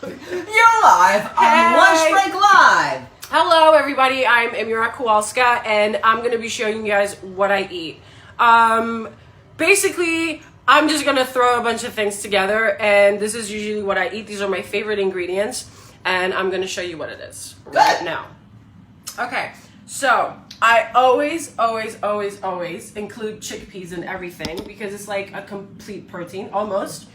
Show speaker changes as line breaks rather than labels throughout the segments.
You're live on Lunchbreak Live.
Hello, everybody. I'm Amira Kowalska, and I'm going to be showing you guys what I eat. Basically, I'm just going to throw a bunch of things together, and this is usually what I eat. These are my favorite ingredients, and I'm going to show you what it is right now. Okay, so I always include chickpeas in everything because it's like a complete protein, almost.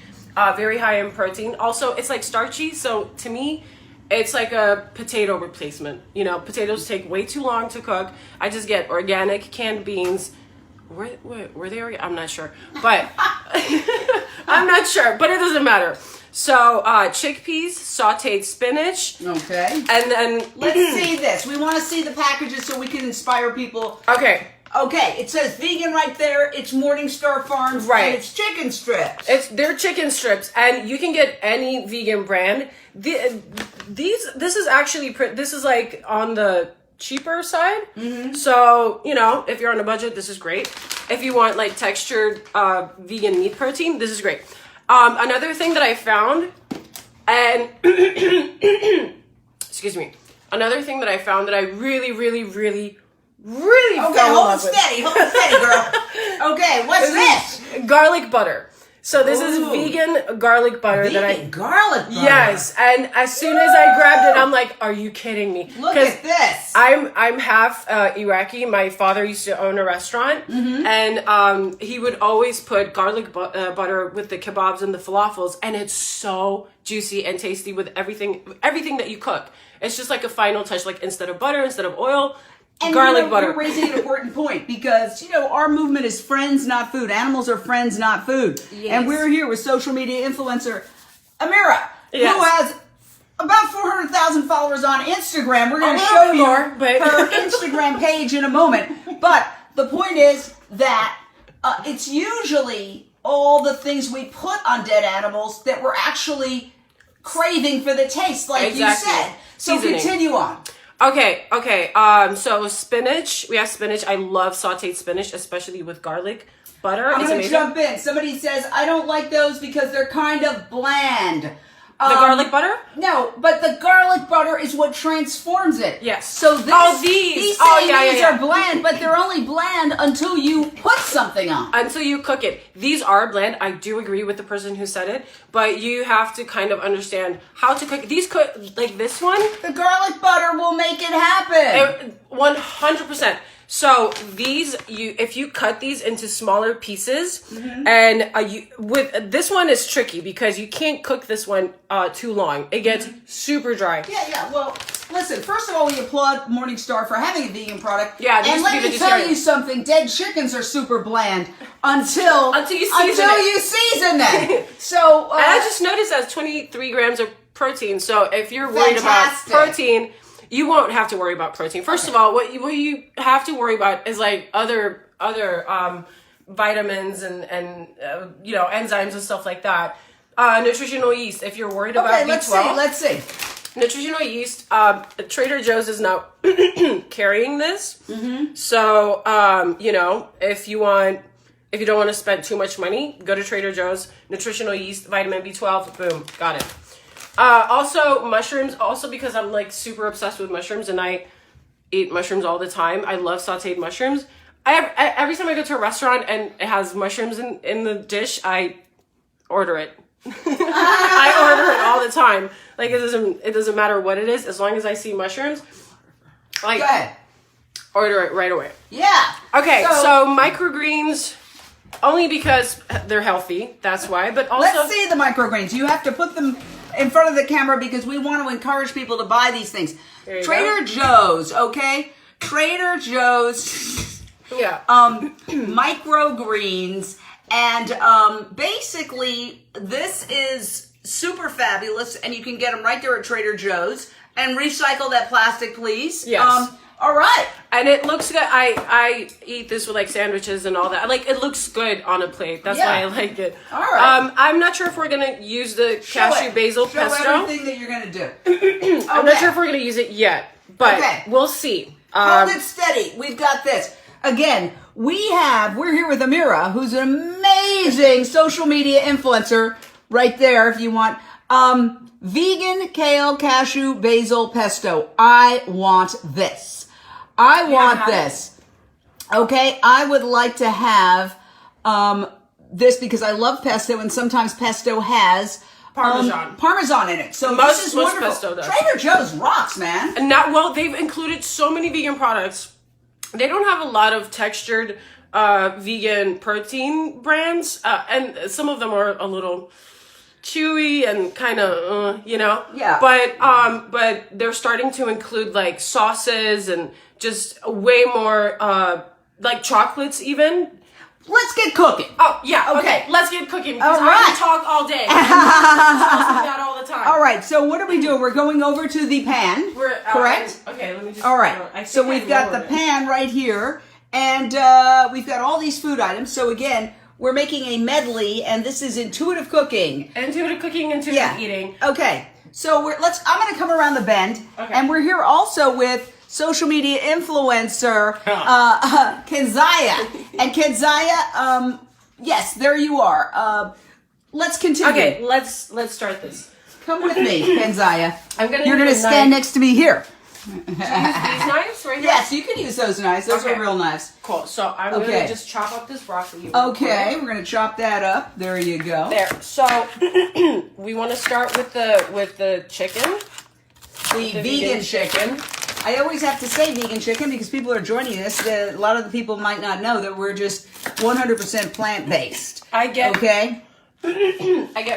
Very high in protein. Also, it's like starchy, so to me, it's like a potato replacement. You know, potatoes take way too long to cook. I just get organic canned beans. Were they organic? I'm not sure, but I'm not sure, but it doesn't matter. So chickpeas, sauteed spinach.
Okay.
And then
let's see this. We want to see the packages so we can inspire people.
Okay.
Okay, it says vegan right there. It's Morningstar Farms,
right?
And it's chicken strips.
They're chicken strips, and you can get any vegan brand. This is like on the cheaper side. Mm-hmm. So you know, if you're on a budget, this is great. If you want like textured vegan meat protein, this is great. Another thing that I found, and excuse me, another thing that I found that I really
okay, hold it steady, girl. Okay, what's this?
Garlic butter. So this is vegan garlic butter
garlic butter.
Yes, and as soon as I grabbed it, I'm like, "Are you kidding me?"
Look at this.
I'm half Iraqi. My father used to own a restaurant, and he would always put garlic butter with the kebabs and the falafels, and it's so juicy and tasty with everything that you cook. It's just like a final touch, like instead of butter, instead of oil.
And
garlic butter.
You're raising an important point because, you know, our movement is friends, not food. Animals are friends, not food. Yes. And we're here with social media influencer Amira, who has about 400,000 followers on Instagram. We're going to show you her Instagram page in a moment. But the point is that it's usually all the things we put on dead animals that we're actually craving for the taste, like you said. So continue on.
Okay. So spinach. We have spinach. I love sauteed spinach, especially with garlic butter.
I'm going to jump in. Somebody says, I don't like those because they're kind of bland.
The garlic butter?
No, but the garlic butter is what transforms it.
Yes.
So these are bland, but they're only bland until you put something on.
Until you cook it. These are bland. I do agree with the person who said it, but you have to kind of understand how to cook. These cook like this one.
The garlic butter will make it happen.
100%. So these, if you cut these into smaller pieces, and with this one is tricky because you can't cook this one too long. It gets super dry.
Yeah. Well, listen. First of all, we applaud Morningstar for having a vegan product.
Yeah,
and let me tell you something: dead chickens are super bland until you season them. So
and I just noticed that's 23 grams of protein. So if you're worried about protein, you won't have to worry about protein. First of all, what you have to worry about is like other vitamins and enzymes and stuff like that. Nutritional yeast. If you're worried about B12,
let's see.
Nutritional yeast. Trader Joe's is now carrying this. So if you don't want to spend too much money, go to Trader Joe's. Nutritional yeast, vitamin B12. Boom, got it. Also mushrooms, also because I'm like super obsessed with mushrooms and I eat mushrooms all the time. I love sauteed mushrooms. Every time I go to a restaurant and it has mushrooms in the dish, I order it. I order it all the time. Like it doesn't matter what it is, as long as I see mushrooms, like order it right away.
Yeah.
Okay, so microgreens. Only because they're healthy, that's why. But also,
let's see the microgreens. You have to put them in front of the camera because we want to encourage people to buy these things. Trader Joe's, okay? Trader Joe's.
Yeah.
Microgreens, and basically this is super fabulous, and you can get them right there at Trader Joe's. And recycle that plastic, please.
Yes.
All right.
And it looks good. I eat this with like sandwiches and all that. Like it looks good on a plate. That's why I like it.
All right.
I'm not sure if we're gonna use the cashew basil pesto.
Show everything that you're gonna do.
I'm not sure if we're gonna use it yet, but we'll see.
Hold it steady. We've got this. Again, we're here with Amira, who's an amazing social media influencer right there if you want. Vegan kale, cashew, basil, pesto. I want this. I want this. Okay, I would like to have this because I love pesto, and sometimes pesto has Parmesan in it. So this is wonderful. Pesto does. Trader Joe's rocks, man.
And now, well, they've included so many vegan products. They don't have a lot of textured vegan protein brands, and some of them are a little chewy and kind of,
Yeah.
But they're starting to include like sauces and just way more like chocolates even.
Let's get cooking.
Oh, yeah. Okay. Let's get cooking because I can talk all day. That all the time.
All right. So what are we doing? We're going over to the pan. Correct?
Okay. Let me just.
All right. So we've got the pan right here, and we've got all these food items. So again, we're making a medley, and this is intuitive cooking.
Intuitive cooking, intuitive eating.
Okay. So I'm going to come around the bend, and we're here also with social media influencer, Kenzaya. And Kenzaya, yes, there you are. Let's continue.
Okay, let's start this.
Come with me, Kenzaya.
You're gonna
stand next to me here.
Should I use these knives right here?
Yes, you can use those knives. Those are real knives.
Cool. So I'm gonna just chop up this broccoli.
Okay, we're gonna chop that up. There you go.
There. So we want to start with the chicken.
The vegan chicken. I always have to say vegan chicken because people are joining us. A lot of the people might not know that we're just 100% plant-based. I
get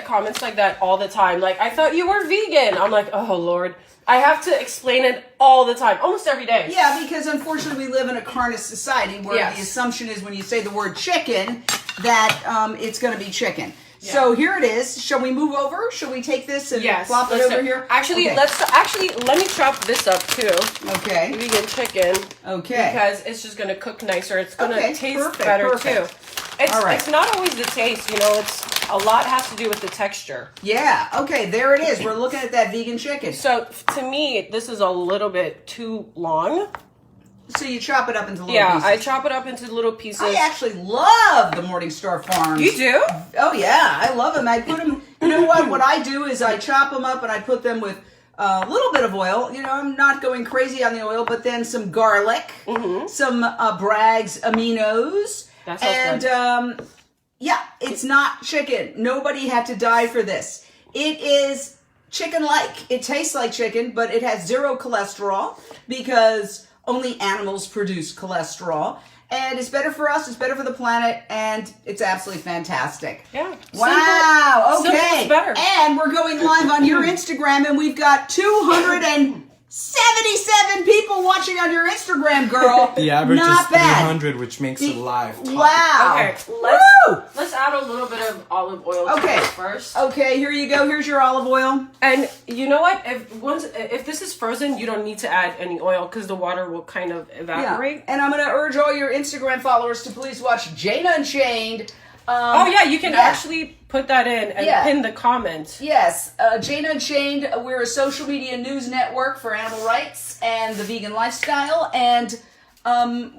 comments like that all the time. Like, I thought you were vegan. I'm like, oh, Lord. I have to explain it all the time, almost every day.
Yeah, because unfortunately we live in a carnist society where the assumption is when you say the word chicken that it's going to be chicken. Yeah. So here it is. Shall we move over? Shall we take this and flop it over here?
Actually, let me chop this up too.
Okay.
Vegan chicken.
Okay.
Because it's just gonna cook nicer. It's gonna taste better too. It's not always the taste, it's a lot has to do with the texture.
Yeah. Okay, there it is. We're looking at that vegan chicken.
So to me, this is a little bit too long.
So you chop it up into little pieces?
Yeah, I chop it up into little pieces.
I actually love the Morningstar Farms.
You do?
Oh, yeah. I love them. I put them, you know what? What I do is I chop them up and I put them with a little bit of oil. I'm not going crazy on the oil, but then some garlic, some Bragg's aminos.
That sounds good.
Yeah, it's not chicken. Nobody had to die for this. It is chicken-like. It tastes like chicken, but it has zero cholesterol because only animals produce cholesterol. And it's better for us, it's better for the planet, and it's absolutely fantastic.
Yeah.
Wow,
simple.
okay.
Simple is better.
And we're going live on your Instagram, and we've got 277 people watching on your Instagram, girl.
The average
Not
is
bad.
300, which makes it live.
Wow.
Okay, let's add a little bit of olive oil to this first.
Okay, here you go. Here's your olive oil.
And you know what? If this is frozen, you don't need to add any oil because the water will kind of evaporate.
Yeah. And I'm going to urge all your Instagram followers to please watch Jane Unchained.
You can actually put that in and pin the comment.
Yes, Jane Unchained, we're a social media news network for animal rights and the vegan lifestyle, and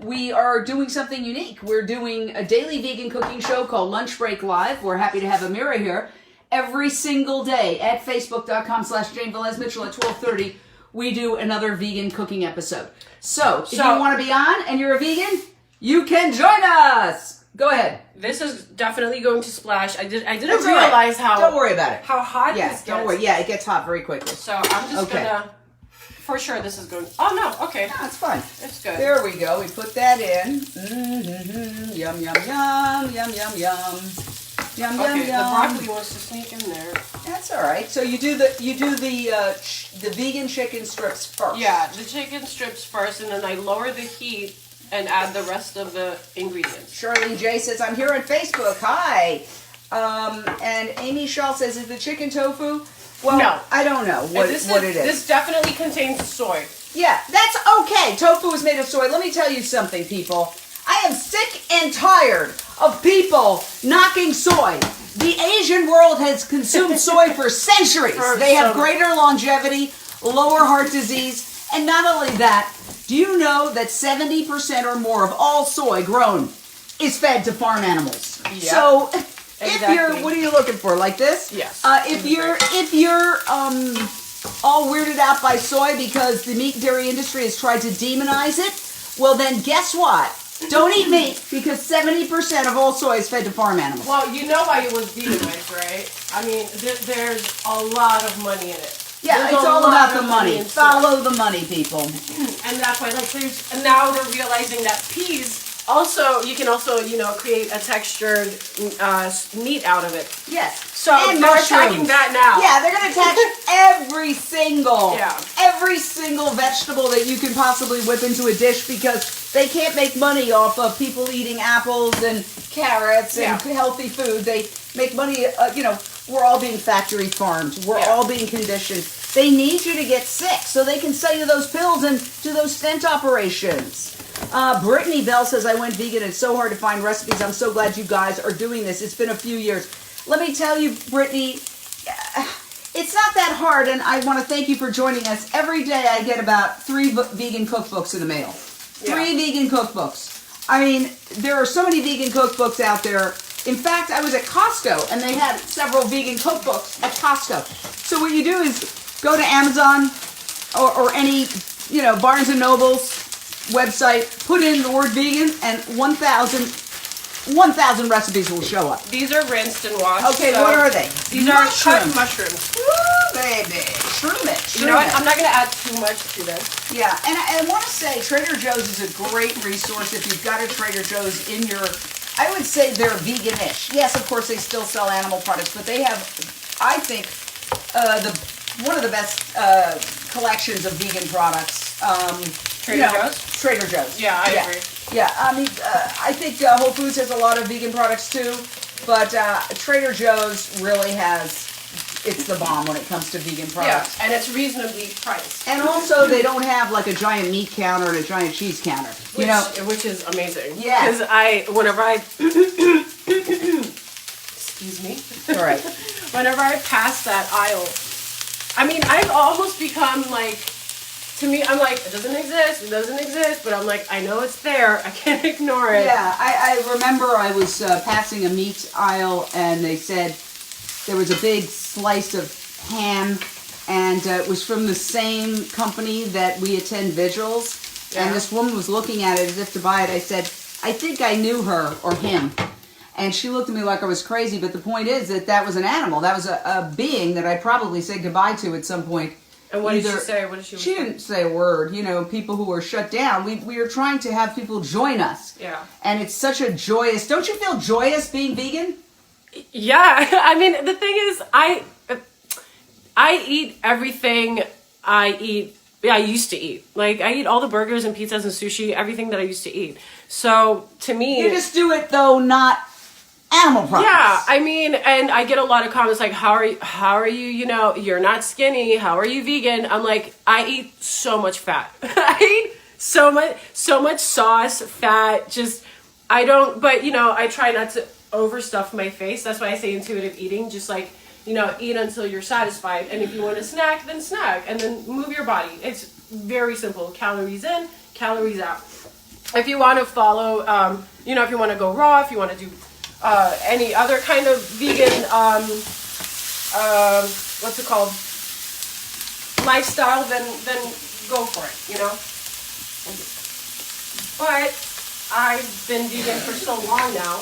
we are doing something unique. We're doing a daily vegan cooking show called Lunchbreak Live. We're happy to have Amira here every single day at facebook.com/Jane Velez Mitchell at 12:30. We do another vegan cooking episode. So if you want to be on and you're a vegan, you can join us. Go ahead.
This is definitely going to splash. I didn't realize how.
Don't worry about it.
How hot this gets.
Don't worry. Yeah, it gets hot very quickly.
So I'm just gonna. For sure, this is going. Oh no. Okay.
No, it's fine.
It's good.
There we go. We put that in. Mm-hmm. Yum yum yum yum yum yum. Yum yum yum.
The broccoli wants to sneak in there.
That's all right. So you do the vegan chicken strips first.
Yeah, the chicken strips first, and then I lower the heat and add the rest of the ingredients.
Charlene J says, I'm here on Facebook. Hi. And Amy Shaw says, is the chicken tofu? Well, no. I don't know what it is.
This definitely contains soy.
Yeah, that's okay. Tofu is made of soy. Let me tell you something, people. I am sick and tired of people knocking soy. The Asian world has consumed soy for centuries. They have greater longevity, lower heart disease, and not only that, do you know that 70% or more of all soy grown is fed to farm animals?
Yeah.
So If what are you looking for? Like this?
Yes.
If you're all weirded out by soy because the meat and dairy industry has tried to demonize it, well then guess what? Don't eat meat because 70% of all soy is fed to farm animals.
Well, you know why it was demonized, right? I mean, there's a lot of money in it.
Yeah, it's all about the money. Follow the money, people.
And that's why, like, and now they're realizing that peas also, you can also, create a textured meat out of it.
Yes.
So they're attacking that now.
Yeah, they're going to attack every single vegetable that you can possibly whip into a dish because they can't make money off of people eating apples and carrots and healthy food. They make money, we're all being factory farmed. We're all being conditioned. They need you to get sick so they can sell you those pills and do those stent operations. Brittany Bell says, I went vegan. It's so hard to find recipes. I'm so glad you guys are doing this. It's been a few years. Let me tell you, Brittany, it's not that hard, and I want to thank you for joining us. Every day I get about 3 vegan cookbooks in the mail. 3 vegan cookbooks. I mean, there are so many vegan cookbooks out there. In fact, I was at Costco, and they had several vegan cookbooks at Costco. So what you do is go to Amazon or any, Barnes & Noble's website, put in the word vegan, and 1,000 recipes will show up.
These are rinsed and washed.
Okay, what are they?
These are cut mushrooms.
Woo, baby. Shroom it.
You know what? I'm not going to add too much to this.
Yeah, and I want to say Trader Joe's is a great resource if you've got a Trader Joe's in your... I would say they're vegan-ish. Yes, of course, they still sell animal products, but they have, I think, one of the best collections of vegan products.
Trader Joe's?
Trader Joe's.
Yeah, I agree.
Yeah, I mean, I think Whole Foods has a lot of vegan products too, but Trader Joe's really has, it's the bomb when it comes to vegan products.
Yeah, and it's reasonably priced.
And also, they don't have like a giant meat counter and a giant cheese counter.
Which is amazing.
Yeah.
Because whenever I, excuse me.
All right.
Whenever I pass that aisle, I mean, I've almost become like, to me, I'm like, it doesn't exist, but I'm like, I know it's there, I can't ignore it.
Yeah, I remember I was passing a meat aisle and they said there was a big slice of ham and it was from the same company that we attend vigils. Yeah. And this woman was looking at it as if to buy it. I said, I think I knew her or him. And she looked at me like I was crazy, but the point is that was an animal. That was a being that I probably said goodbye to at some point.
And what did she say? What did she say?
She didn't say a word. People who were shut down. We are trying to have people join us.
Yeah.
And it's such a joyous... Don't you feel joyous being vegan?
Yeah. I mean, the thing is, I eat everything I used to eat. Like, I eat all the burgers and pizzas and sushi, everything that I used to eat. So, to me...
You just do it, though, not animal products.
Yeah, I mean, and I get a lot of comments like, how are you, you're not skinny, how are you vegan? I'm like, I eat so much fat. I eat so much sauce, fat, just, but I try not to overstuff my face. That's why I say intuitive eating, just like, eat until you're satisfied. And if you want to snack, then snack, and then move your body. It's very simple. Calories in, calories out. If you want to follow, if you want to go raw, if you want to do any other kind of vegan, what's it called, lifestyle, then go for it, But I've been vegan for so long now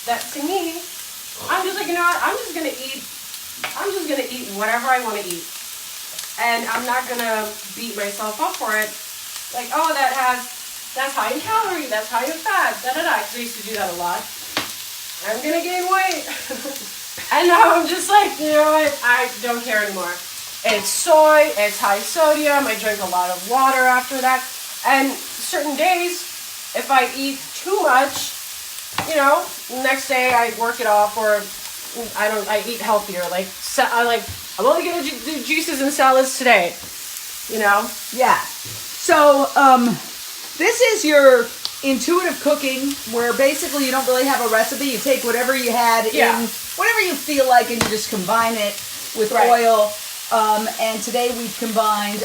that to me, I'm just like, I'm just gonna eat whatever I want to eat, and I'm not gonna beat myself up for it. Like, oh, that's high in calorie, that's high in fat, because I used to do that a lot. I'm gonna gain weight. And now I'm just like, you know what? I don't care anymore. It's soy, it's high sodium, I drink a lot of water after that. And certain days, if I eat too much, next day I work it off, or I eat healthier. I'm only gonna do juices and salads today.
Yeah. So, this is your intuitive cooking, where basically you don't really have a recipe. You take whatever you had in, whatever you feel like, and you just combine it with oil. And today we've combined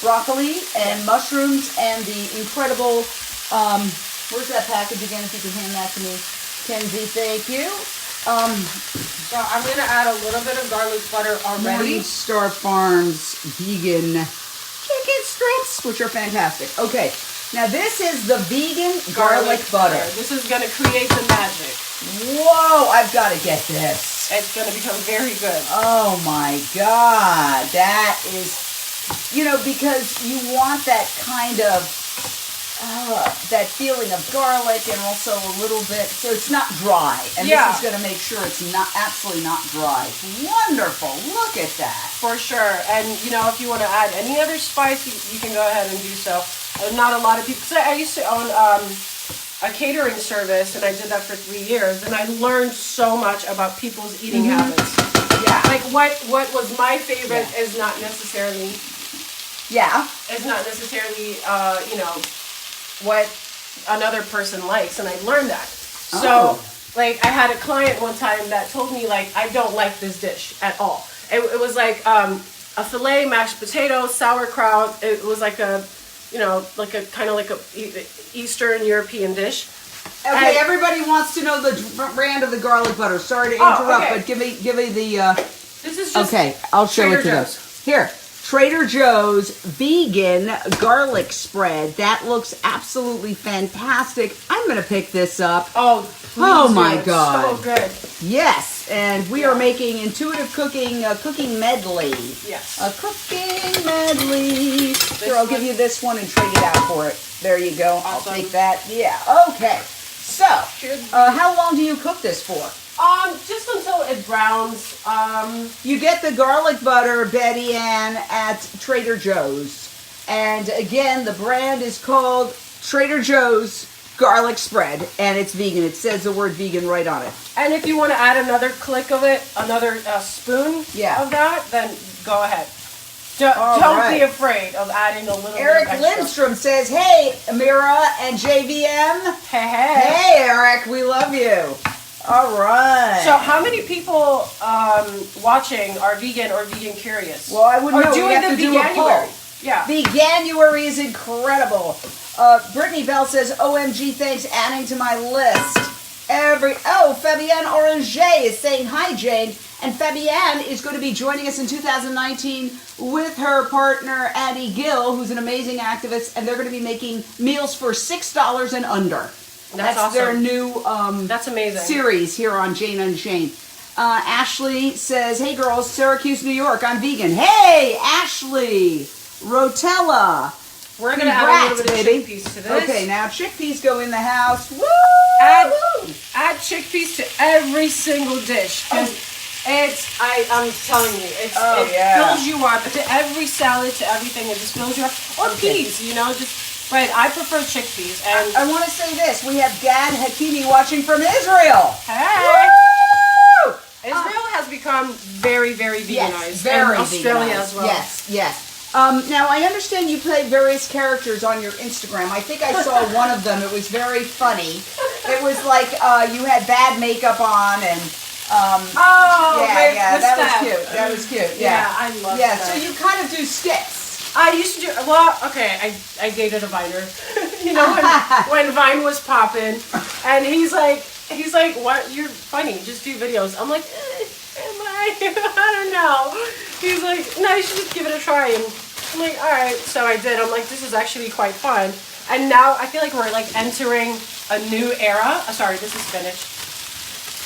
broccoli and mushrooms and the incredible, where's that package again, if you could hand that to me, Kenzie, thank you.
So I'm gonna add a little bit of garlic butter already.
Morningstar Farms vegan chicken strips, which are fantastic. Okay, now this is the vegan garlic butter.
This is gonna create the magic.
Whoa, I've got to get this.
It's gonna become very good.
Oh my God, that is, you know, because you want that kind of, that feeling of garlic and also a little bit, so it's not dry. And this is going to make sure it's not, absolutely not dry. Wonderful, look at that.
For sure. And, you know, if you want to add any other spice, you can go ahead and do so. Not a lot of people, because I used to own a catering service, and I did that for 3 years, and I learned so much about people's eating habits.
Yeah.
Like, what was my favorite is not necessarily... It's not necessarily, you know, what another person likes, and I learned that. So, like, I had a client one time that told me, like, I don't like this dish at all. It was like a filet, mashed potato, sauerkraut. It was like a, you know, like a kind of like a Eastern European dish.
Okay, everybody wants to know the brand of the garlic butter. Sorry to interrupt, but give me the.
This is just
I'll show
Trader
it to them.
Joe's.
Here. Trader Joe's vegan garlic spread. That looks absolutely fantastic. I'm going to pick this up.
Oh, please
my God.
So good.
Yes, and we are making intuitive cooking, cooking medley.
Yes.
A cooking medley. Here, I'll give you this one and trade it out for it. There you go.
Awesome.
I'll take that. Yeah, okay. So, how long do you cook this for?
Just until it browns.
You get the garlic butter, Betty Ann, at Trader Joe's. And again, the brand is called Trader Joe's garlic spread, and it's vegan. It says the word vegan right on it.
And if you want to add another click of it, another spoon of that, then go ahead. Don't be afraid of adding a little
Eric
bit of extra.
Lindstrom says, hey, Amira and JVM. Hey, Eric, we love you. All right.
So how many people watching are vegan or vegan curious?
Well, I wouldn't know.
Doing
We have to do a poll.
Yeah.
Veganuary is incredible. Brittany Bell says, OMG, thanks, adding to my list. Fabienne Oranger is saying, hi, Jane. And Fabienne is going to be joining us in 2019 with her partner, Addie Gill, who's an amazing activist, and they're going to be making meals for $6 and under. That's awesome. Their new
that's amazing.
Series here on Jane Unchained. Ashley says, hey girls, Syracuse, New York, I'm vegan. Hey, Ashley, Rotella.
We're going to add a little bit of chickpeas to this.
Okay, now chickpeas go in the house. Woo!
Add chickpeas to every single dish. I'm telling you, it fills you up. To every salad, to everything, it just fills you up. Or peas, you know, But I prefer chickpeas. And
I want to say this. We have Gad Hakimi watching from Israel.
Hey! Woo! Israel has become very, very veganized.
Yes, very
and Australia
veganized.
as well.
Yes. Now, I understand you play various characters on your Instagram. I think I saw one of them. It was very funny. It was like you had bad makeup on and... that was cute. That was cute. Yeah,
I love that.
Yeah, so you kind of do skits.
I used to do, I dated a Viner, you know, when Vine was popping, and he's like, what, you're funny, just do videos. I'm like, am I? I don't know. He's like, no, you should just give it a try, and I'm like, all right, so I did. I'm like, this is actually quite fun, and now I feel like we're like entering a new era. Sorry, this is Spinach.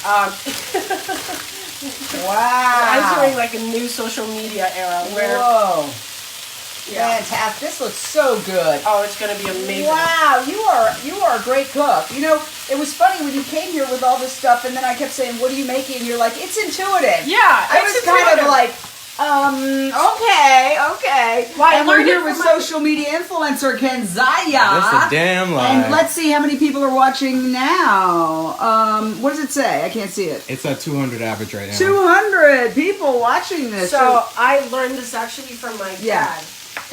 Wow.
We're entering like a new social media era where...
Whoa. Yeah. Fantastic. This looks so good.
Oh, it's going to be amazing.
Wow, you are a great cook. You know, it was funny when you came here with all this stuff, and then I kept saying, what are you making? And you're like, it's intuitive.
Yeah,
I was kind of like, okay.
Why,
and we're here with social media influencer Ken Zaya.
That's a damn lie.
And let's see how many people are watching now. What does it say? I can't see it.
It's at 200 average right now.
200 people watching this.
So I learned this actually from my dad.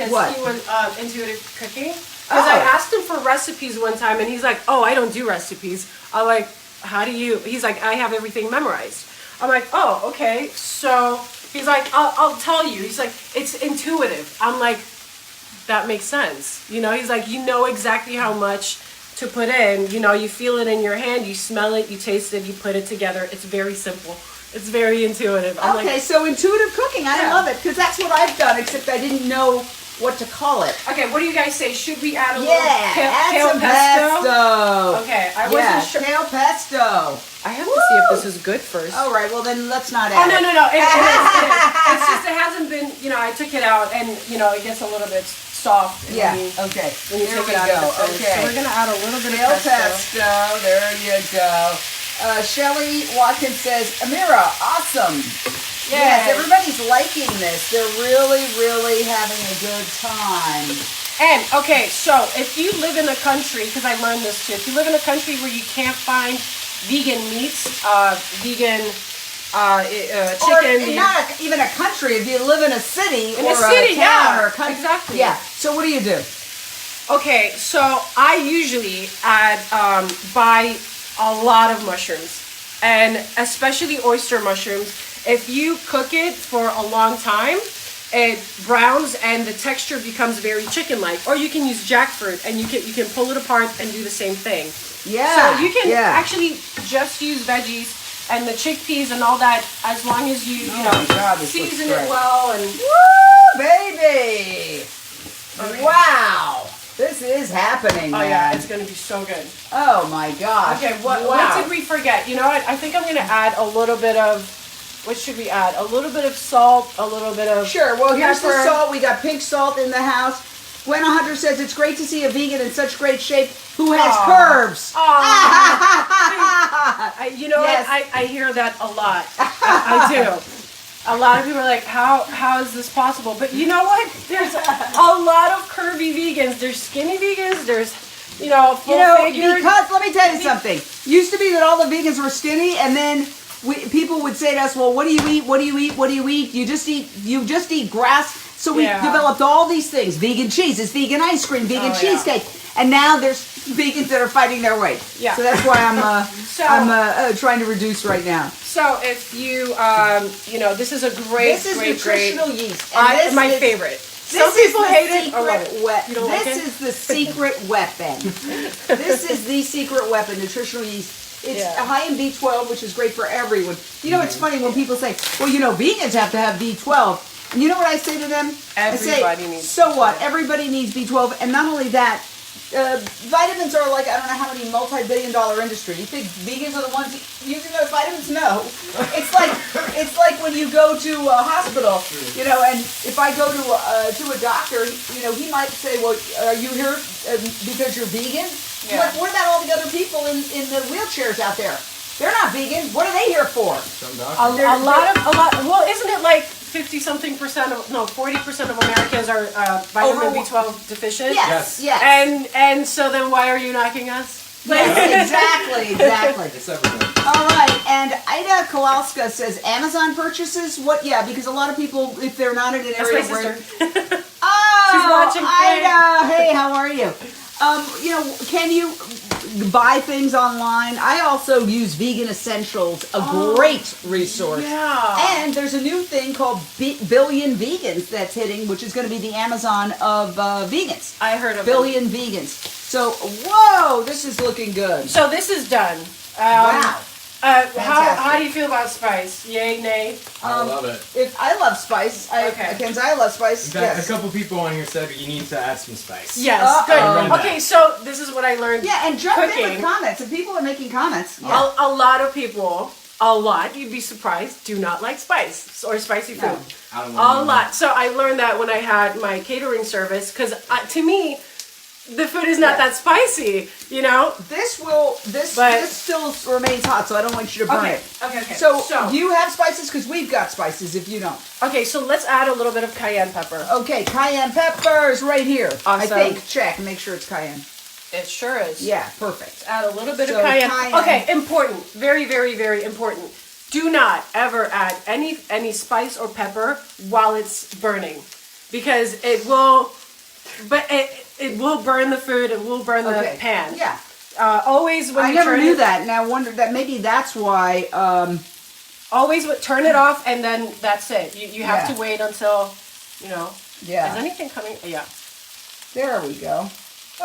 What?
He was intuitive cooking. Because I asked him for recipes one time, and he's like, oh, I don't do recipes. I'm like, how do you? He's like, I have everything memorized. I'm like, oh, okay. So he's like, I'll tell you. He's like, it's intuitive. I'm like, that makes sense. You know, he's like, you know exactly how much to put in. You know, you feel it in your hand, you smell it, you taste it, you put it together. It's very simple. It's very intuitive.
Okay, so intuitive cooking. I love it because that's what I've done, except I didn't know what to call it.
Okay, what do you guys say? Should we add a little
add
kale
some
pesto? Okay, I wasn't sure.
Kale pesto.
I have to see if this is good first.
All right, well then let's not
Oh,
add it.
no. It is. It's just it hasn't been, you know, I took it out and, you know, it gets a little bit soft.
Yeah,
okay. When you
There
take
we
it out
go.
of the fridge.
Okay.
So we're going to add a little bit
Kale
of pesto.
There you go. Shelly Watkins says, Amira, awesome. Yes, everybody's liking this. They're really, really having a good time.
And, okay, so if you live in a country, because I learned this too, if you live in a country where you can't find vegan meats, vegan chicken.
Or not even a country, if you live in a city
In
or
a city,
town or a country.
exactly.
Yeah, so what do you do?
Okay, so I usually buy a lot of mushrooms, and especially oyster mushrooms. If you cook it for a long time, it browns and the texture becomes very chicken-like. Or you can use jackfruit and you can pull it apart and do the same thing.
Yeah.
So you can actually just use veggies and the chickpeas and all that, as long as you season it well and
woo, baby! Wow, this is happening, man.
Oh yeah, it's gonna be so good.
Oh my gosh.
Okay, what did we forget? You know what? I think I'm gonna add a little bit of. What should we add? A little bit of salt, a little bit of
Sure. Well, here's the
pepper.
salt. We got pink salt in the house. Gwen Hunter says it's great to see a vegan in such great shape who has curves.
You know what? I hear that a lot. I do. A lot of people are like, how is this possible? But you know what? There's a lot of curvy vegans. There's skinny vegans. There's, full figured.
Because let me tell you something. Used to be that all the vegans were skinny, and then people would say to us, "Well, what do you eat? What do you eat? What do you eat? You just eat grass." So we developed all these things: vegan cheeses, vegan ice cream, vegan cheesecake, and now there's vegans that are fighting their way. Yeah. So that's why I'm trying to reduce right now.
So if you this is a great,
this is
great,
nutritional
great,
yeast.
my favorite. Some people hate it. I love it. You don't like it?
This is the secret weapon. This is the secret weapon, nutritional yeast. It's high in B12, which is great for everyone. You know, it's funny when people say, well, vegans have to have B12. And you know what I say to them?
Everybody needs
so B12. What? Everybody needs B12. And not only that, vitamins are like, I don't know how many multi-billion-dollar industry. You think vegans are the ones using those vitamins? No. It's like when you go to a hospital, and if I go to a doctor, he might say, well, are you here because you're vegan? Yeah. Like, what about all the other people in the wheelchairs out there? They're not vegan. What are they here for?
A lot. Well, isn't it like 40% of Americans are vitamin B12 deficient?
Yes.
And so then why are you knocking us?
Yes, exactly. It's everything. All right, and Amira Kowalska says Amazon purchases. What? Yeah, because a lot of people, if they're not in an area where,
she's watching.
Ida, hey, how are you? Can you buy things online? I also use Vegan Essentials, a great resource.
Yeah.
And there's a new thing called Billion Vegans that's hitting, which is going to be the Amazon of vegans.
I heard of
Billion Vegans. So, whoa, this is looking good.
So this is done.
Wow.
How do you feel about spice? Yay, nay?
I love it.
I love spice. I love spice.
A couple people on here said you need to add some spice.
Yes, good. Okay, so this is what I learned.
Yeah, and jump in with comments. If people are making comments.
Yeah. A lot of people, you'd be surprised, do not like spice or spicy food.
I don't know.
A lot. So I learned that when I had my catering service, because to me, the food is not that spicy,
This still remains hot, so I don't want you to burn it.
Okay.
So do you have spices? Because we've got spices if you don't.
Okay, so let's add a little bit of cayenne pepper.
Okay, cayenne pepper is right here.
Awesome.
I think. Check. Make sure it's cayenne.
It sure is.
Yeah, perfect.
Add a little bit of cayenne. Okay, important. Very, very, very important. Do not ever add any spice or pepper while it's burning, because it will burn the food. It will burn the pan.
Yeah.
Always when
I never knew that, and I wondered that maybe that's why.
Always turn it off, and then that's it. You have to wait until,
Yeah.
Is anything coming? Yeah.
There we go.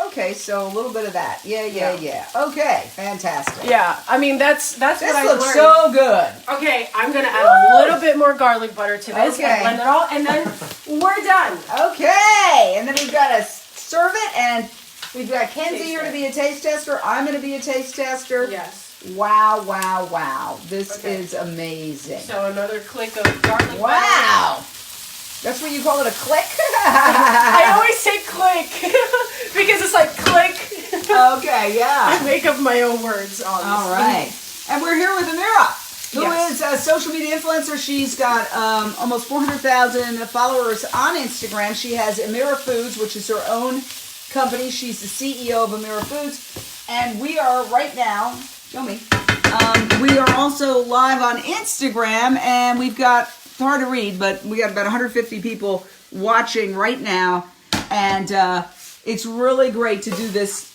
Okay, so a little bit of that. Yeah. Okay, fantastic.
Yeah, I mean that's what
This
I
looks
learned.
so good.
Okay, I'm gonna add a little bit more garlic butter to this
Okay.
and blend it all, and then we're done.
Okay, and then we've got to serve it, and we've got Kenzie here to be a taste tester. I'm going to be a taste tester.
Yes.
Wow. This
Okay.
is amazing.
So another click of garlic butter.
Wow. That's what you call it, a click?
I always say click because it's like click.
Okay, yeah.
I make up my own words. Honestly.
All right. And we're here with Amira, who
Yes.
is a social media influencer. She's got almost 400,000 followers on Instagram. She has Amira Foods, which is her own company. She's the CEO of Amira Foods. And we are right now, show me, we are also live on Instagram, and we've got, it's hard to read, but we got about 150 people watching right now. And it's really great to do this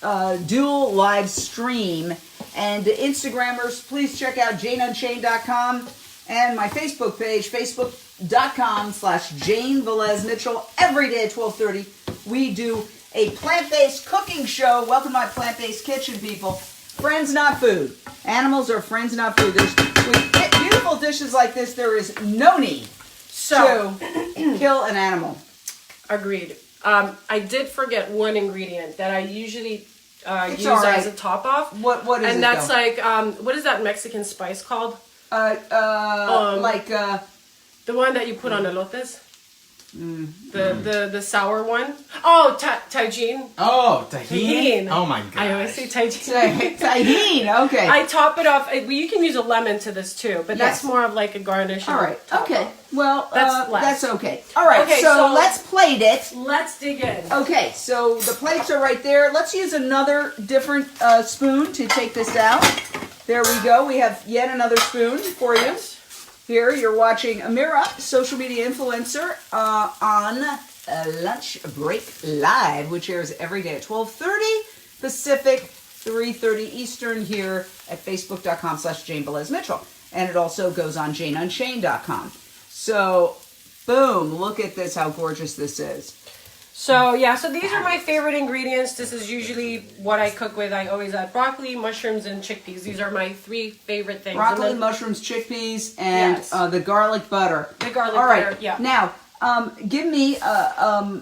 dual live stream. And the Instagrammers, please check out JaneUnchained.com and my Facebook page, Facebook.com/Jane Velez Mitchell. Every day at 12:30, we do a plant-based cooking show. Welcome to my plant-based kitchen, people. Friends, not food. Animals are friends, not food. With beautiful dishes like this, there is no need to kill an animal.
Agreed. I did forget one ingredient that I usually use
all right.
as a top off.
What is it?
And that's
though?
like what is that Mexican spice called? The one that you put on elotes. The sour one. Oh, tajin.
Oh, tahini. Oh my god.
I always say tajin.
Tahini, okay.
I top it off. You can use a lemon to this too, but that's
Yes.
more of like a garnish.
All right. Okay. Well,
That's less.
that's okay. All right.
Okay,
so
so-
let's plate it.
Let's dig in.
Okay. So the plates are right there. Let's use another different spoon to take this out. There we go. We have yet another spoon for you. Here, you're watching Amira, social media influencer, on Lunchbreak Live, which airs every day at 12:30 Pacific, 3:30 Eastern here at Facebook.com/Jane Velez Mitchell. And it also goes on JaneUnchained.com. So, boom, look at this, how gorgeous this is.
So these are my favorite ingredients. This is usually what I cook with. I always add broccoli, mushrooms, and chickpeas. These are my three favorite things.
Broccoli,
And then-
mushrooms, chickpeas, and
Yes.
the garlic butter.
The garlic
All right.
butter, yeah.
Now, give me a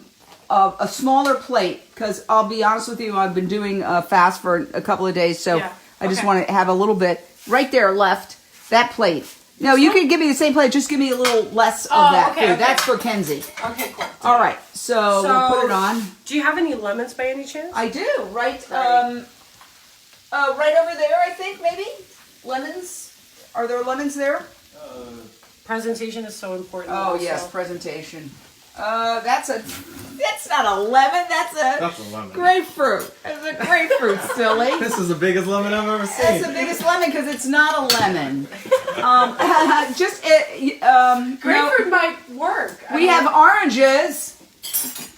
smaller plate, because I'll be honest with you, I've been doing fast for a couple of days, so
Yeah.
I just
Okay.
want to have a little bit right there left. That plate. No, you can give me the same plate. Just give me a little less of that
okay,
food.
okay.
That's for Kenzie.
Okay, cool.
All right. So we'll put it on.
Do you have any lemons by any chance?
I do. Right.
Right.
Right over there. I think maybe lemons. Are there lemons there?
Presentation is so important.
Oh
also.
yes, presentation. That's not a lemon. That's
That's a lemon.
grapefruit. That's a grapefruit, silly.
This is the biggest lemon I've ever seen.
That's the biggest lemon because it's not a lemon.
Grapefruit might work.
We have oranges.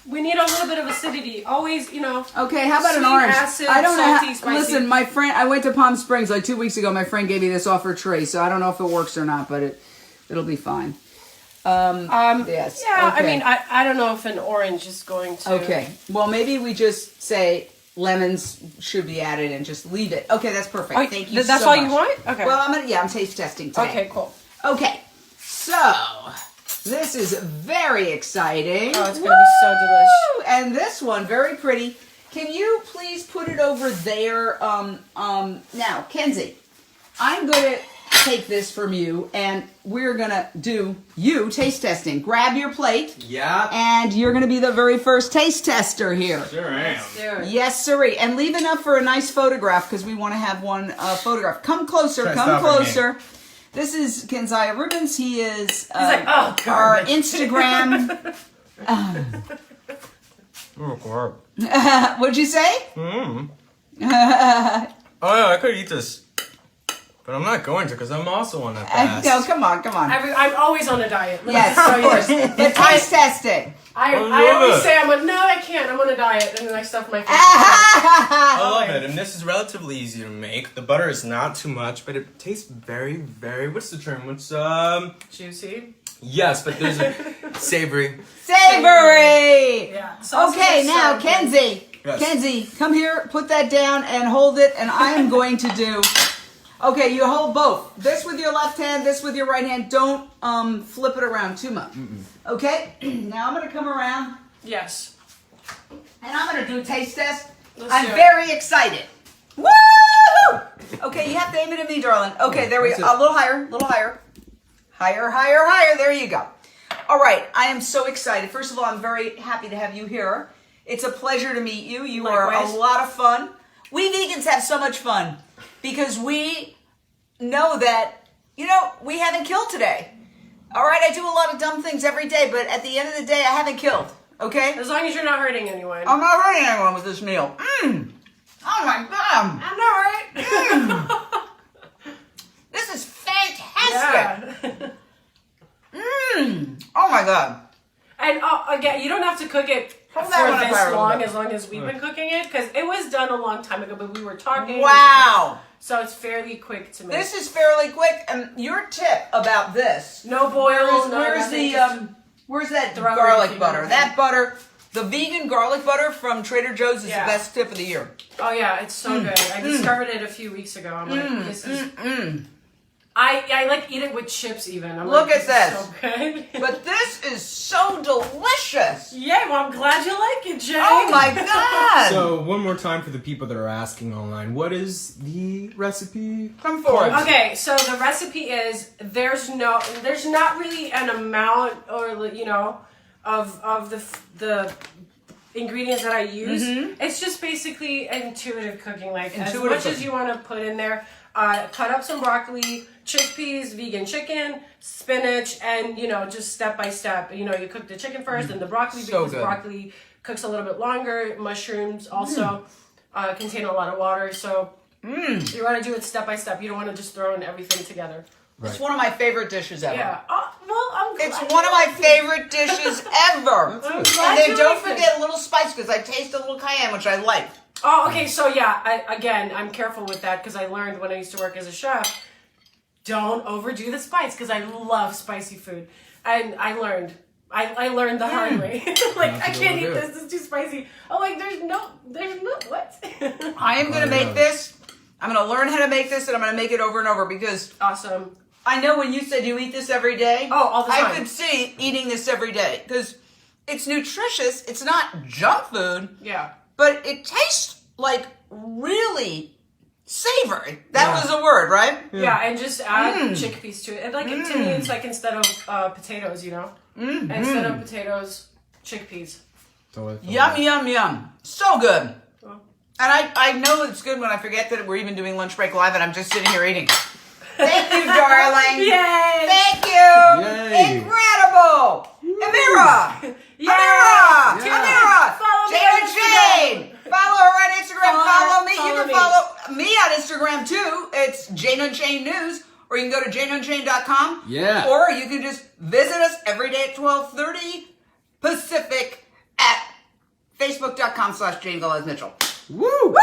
We need a little bit of acidity. Always,
Okay, how about an
Sweet,
orange?
acid,
I don't know.
salty, spicy.
Listen, my friend, I went to Palm Springs like 2 weeks ago. My friend gave me this off her tree, so I don't know if it works or not, but it'll be fine. Yes.
Yeah,
okay.
I mean, I don't know if an orange is going to.
Okay. Well, maybe we just say lemons should be added and just leave it. Okay, that's perfect.
Oh,
Thank you.
that's
so
all
much.
you want? Okay.
Well, I'm taste testing today.
Okay, cool.
Okay. So this is very exciting.
Oh, it's gonna be so
Woo! And this one, very pretty. Can you please put it over there? Now, Kenzie, I'm gonna take this from you, and we're gonna do taste testing. Grab your plate.
Yeah.
And you're going to be the very first taste tester here.
Sure am.
There.
Yes, sirree. And leave enough for a nice photograph because we want to have one photograph. Come closer.
Try
Come
stopping
closer. This is Kenziah Rubens. He is
like, oh,
our
garbage.
Instagram.
Oh,
What'd you say?
oh yeah, I could eat this. But I'm not going to because I'm also on that fast.
No, come on.
I'm always on a diet.
Yes, of course. The taste testing.
I always say no, I can't. I'm on a diet, and then I stuff my face.
I love it, and this is relatively easy to make. The butter is not too much, but it tastes very, very. What's the term? What's
Juicy.
Yes, but there's a savory.
Savory.
Yeah. Sauces
Okay,
are
now
so good.
Kenzie,
Yes.
Kenzie, come here, put that down and hold it, and I am going to do... Okay, you hold both. This with your left hand, this with your right hand. Don't flip it around too much. Okay? Now I'm going to come around,
Yes.
and I'm going to do a taste test.
Let's
I'm
do it.
very excited. Woo! Okay, you have to aim it at me, darling. Okay, there we go.
That's
A little higher, little higher. Higher, higher, higher. There you go. All right, I am so excited. First of all, I'm very happy to have you here. It's a pleasure to meet you. You
Likewise.
are a lot of fun. We vegans have so much fun because we know that, we haven't killed today. All right, I do a lot of dumb things every day, but at the end of the day, I haven't killed. Okay?
As long as you're not hurting anyone.
I'm not hurting anyone with this meal. Oh my God.
I know, right?
This is fantastic.
Yeah.
Oh my God.
And again, you don't have to cook it
Hold that one
for
up
this
higher a
long,
little bit.
as long as we've been cooking it, because it was done a long time ago, but we were talking.
Wow.
So it's fairly quick to make.
This is fairly quick. And your tip about this.
No boils.
Where's that
throw
garlic
everything
butter?
in.
That butter, the vegan garlic butter from Trader Joe's is
Yeah.
the best tip of the year.
Oh yeah, it's so good. I discovered it a few weeks ago. I'm like, this is. I like eat it with chips even. I'm
Look
like,
at
this.
this.
Is so good.
But this is so delicious.
Yeah, well, I'm glad you like it, Jay.
Oh my God.
So one more time for the people that are asking online, what is the recipe?
Come forward.
Okay, so the recipe is there's not really an amount or of the ingredients that I use. It's just basically intuitive cooking, like as
Intuitive
much as
cooking.
you want to put in there. Cut up some broccoli, chickpeas, vegan chicken, spinach, and just step by step. You cook the chicken first, and the broccoli
So
because
good.
broccoli cooks a little bit longer. Mushrooms also contain a lot of water, so you want to do it step by step. You don't want to just throw in everything together.
It's one of my favorite dishes ever.
Yeah. Well, I'm glad
It's
you
one of my
like it.
favorite dishes ever.
I'm glad
And then
you
don't
like it.
forget a little spice because I taste a little cayenne, which I like.
Oh, okay. So yeah, I'm careful with that because I learned when I used to work as a chef, don't overdo the spice because I love spicy food, and I learned the hard way. Like I can't eat this; it's too spicy. Oh, like there's no what?
I am going to make this. I'm going to learn how to make this, and I'm going to make it over and over because
Awesome.
I know when you said you eat this every day.
Oh, all the time.
I could see eating this every day because it's nutritious. It's not junk food.
Yeah.
But it tastes like really savory. That was the word, right?
Yeah, and just add chickpeas to it. And like to me, it's like instead of potatoes, instead of potatoes, chickpeas.
Yum, yum, yum. So good.
Well.
And I know it's good when I forget that we're even doing Lunchbreak Live and I'm just sitting here eating. Thank you, darling.
Yay!
Thank you.
Yay.
Incredible. Amira.
Yay!
Amira.
Yeah.
Amira.
Follow me
Jane
on
and
Instagram.
Jane. Follow her on Instagram. Follow me. You
Follow
can
me.
follow me on Instagram too. It's Jane Unchained News. Or you can go to janeunchained.com.
Yeah.
Or you can just visit us every day at 12:30 Pacific at facebook.com/Jane Velez Mitchell.
Woo!
Woohoo!